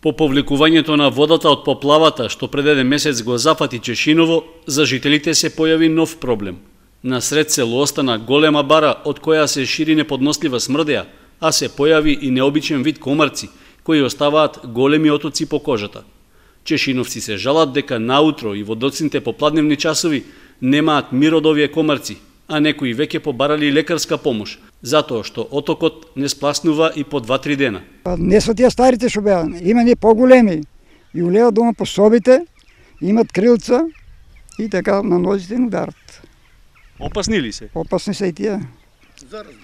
По повлекувањето на водата од поплавата, што пред еден месец го зафати Чешиново, за жителите се појави нов проблем. Насред село остана голема бара од која се шири неподнослива смрдеја, а се појави и необичен вид комарци, кои оставаат големи отоци по кожата. Чешиновци се жалат дека наутро и во доцните попладневни часови немаат мир од овие комарци, а некои веќе побарали лекарска помош, затоа што отокот не спласнува и по 2-3 дена. Не се тие старите што беа, има не поголеми. И улева дома по собите, имат крилца и така на нозите им ударат. Опасни ли се? Опасни се и тие. Заразно?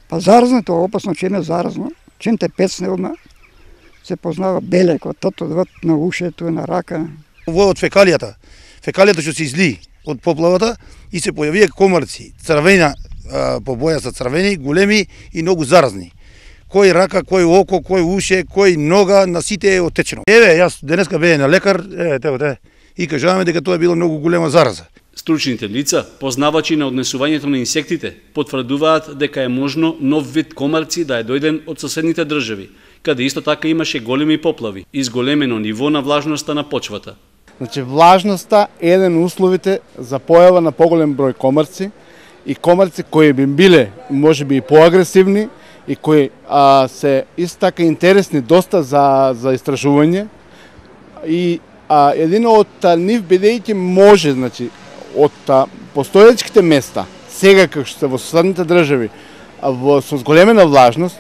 Па заразно тоа, опасно, чим е заразно. Чим те пецне одма, се познава белек од тото на ушето, на рака. Во од фекалијата. Фекалијата што се изли од поплавата и се појавија комарци, црвена по боја са црвени, големи и многу заразни. Кој рака, кој око, кој уше, кој нога, на сите е отечено. Еве, јас денеска беа на лекар, и кажуваме дека тоа е било многу голема зараза. Стручните лица, познавачи на однесувањето на инсектите, потврдуваат дека е можно нов вид комарци да е дојден од соседните држави, каде исто така имаше големи поплави и зголемено ниво на влажноста на почвата. Значи, влажноста е еден условите за појава на поголем број комарци и комарци кои би биле можеби и поагресивни и кои се исто така интересни доста за истражување и едино од нив бидејќи може, значи, од постоечките места, сега како што се во соседните држави, со зголемена влажност,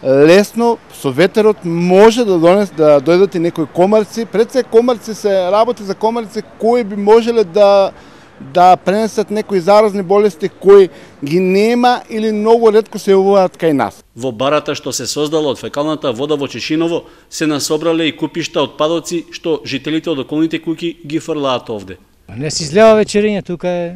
лесно со ветерот може да дојдат и некои комарци. Пред се комарци се работи за комарци кои би можеле да пренесат некои заразни болести кои ги нема или многу ретко се јавуваат кај нас. Во барата што се создала од фекалната вода во Чешиново се насобрале и купишта отпадоци што жителите од околните куќи ги фрлаат овде. Не се излева вечериња, тука е...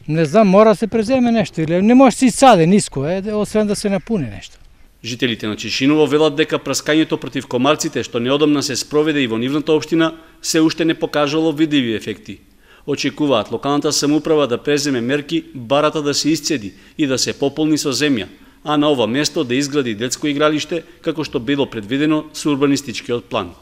Не знам, мора да се преземе нешто, или не може да се исаде ниско, освен да се напуне нешто. Жителите на Чешиново велат дека праскањето против комарците, што неодамна се спроведе и во нивната општина, се уште не покажало видливи ефекти. Очекуваат локалната самоуправа да преземе мерки барата да се исцеди и да се пополни со земја, а на ова место да изгради детско игралиште, како што било предвидено со урбанистичкиот план.